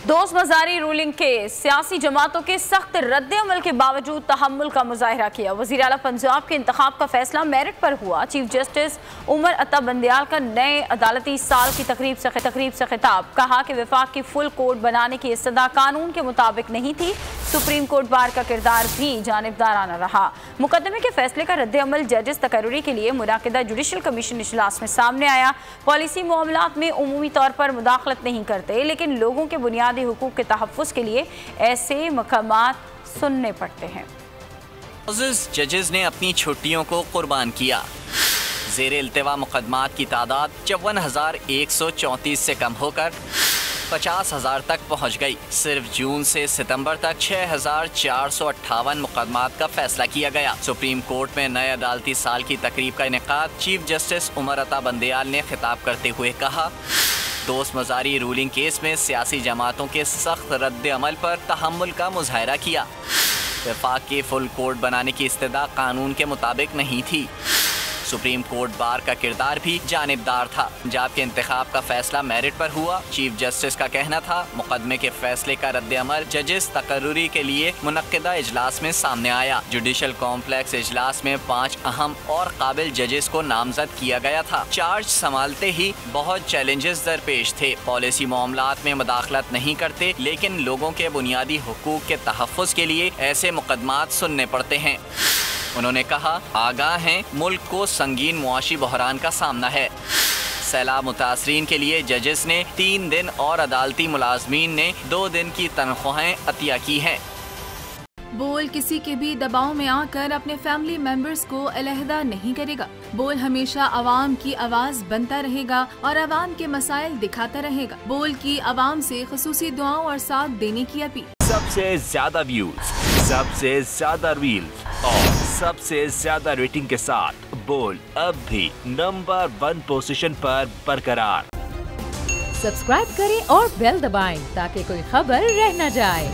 दोस्त बाजारी रूलिंग के सियासी जमातों के सख्त रद्द अमल के बावजूद तहम्मुल का मुजाहिरा किया। वज़ीर आला पंजाब के इंतखाब का फैसला मेरिट पर हुआ। चीफ जस्टिस उमर अता बंदयाल का नए अदालती साल की तकरीब से खिताब, कहा कि वफाक की फुल कोड बनाने की इस्तदा कानून के मुताबिक नहीं थी। सुप्रीम कोर्ट बार का किरदार भी जानिबदाराना रहा। मुकदमे के फैसले का रद्द अमल जजेस तकर्री के लिए मुनाकिदा जुडिशल कमीशन इजलास में सामने आया। पॉलिसी मामलात में उमूमी तौर पर मुदाखलत नहीं करते, लेकिन लोगों के बुनियादी हुकूक के तहफ़्फ़ुज़ के लिए ऐसे मकामात सुनने पड़ते हैं। जजेस ने अपनी छुट्टियों को कुर्बान किया। ज़ेर इल्तिवा मुकदमात की तादाद 54,134 से कम होकर 50,000 तक पहुँच गई। सिर्फ जून से सितंबर तक 6,458 मुकदमात का फैसला किया गया। सुप्रीम कोर्ट में नए अदालती साल की तकरीब का इनेकाद चीफ जस्टिस उमर अता बंदयाल ने खिताब करते हुए कहा, दोस्त मजारी रूलिंग केस में सियासी जमातों के सख्त रद्द अमल पर तहम्मुल का मुजाहिरा किया। वफाक के फुल कोड बनाने की इस्तदा कानून के मुताबिक नहीं थी। सुप्रीम कोर्ट बार का किरदार भी जानिबदार था। पंजाब के इंतखाब का फैसला मेरिट पर हुआ। चीफ जस्टिस का कहना था, मुकदमे के फैसले का रद्द अमल जजेस तकर्री के लिए मुनक्किदा इजलास में सामने आया। जुडिशल कॉम्प्लेक्स इजलास में 5 अहम और काबिल जजेस को नामजद किया गया था। चार्ज संभालते ही बहुत चैलेंजेस दरपेश थे। पॉलिसी मामलात में मुदाखलत नहीं करते, लेकिन लोगों के बुनियादी हुकूक के तहफ़्फ़ुज़ के लिए ऐसे मुकदमात सुनने पड़ते हैं। उन्होंने कहा, आगाह हैं, मुल्क को संगीन मुआशी बहरान का सामना है। सैलाब मुतासरीन के लिए जजेस ने 3 दिन और अदालती मुलाजमीन ने 2 दिन की तनख्वाहें अतिया की हैं। बोल किसी के भी दबाव में आकर अपने फैमिली मेंबर्स को अलहदा नहीं करेगा। बोल हमेशा आवाम की आवाज बनता रहेगा और आवाम के मसाइल दिखाता रहेगा। बोल की आवाम से खुसूसी दुआओं और साथ देने की अपील। सबसे ज्यादा व्यूज, सबसे ज्यादा रील्स और सबसे ज्यादा रेटिंग के साथ बोल अब भी नंबर 1 पोजीशन पर बरकरार। सब्सक्राइब करें और बेल दबाएं ताकि कोई खबर रह न जाए।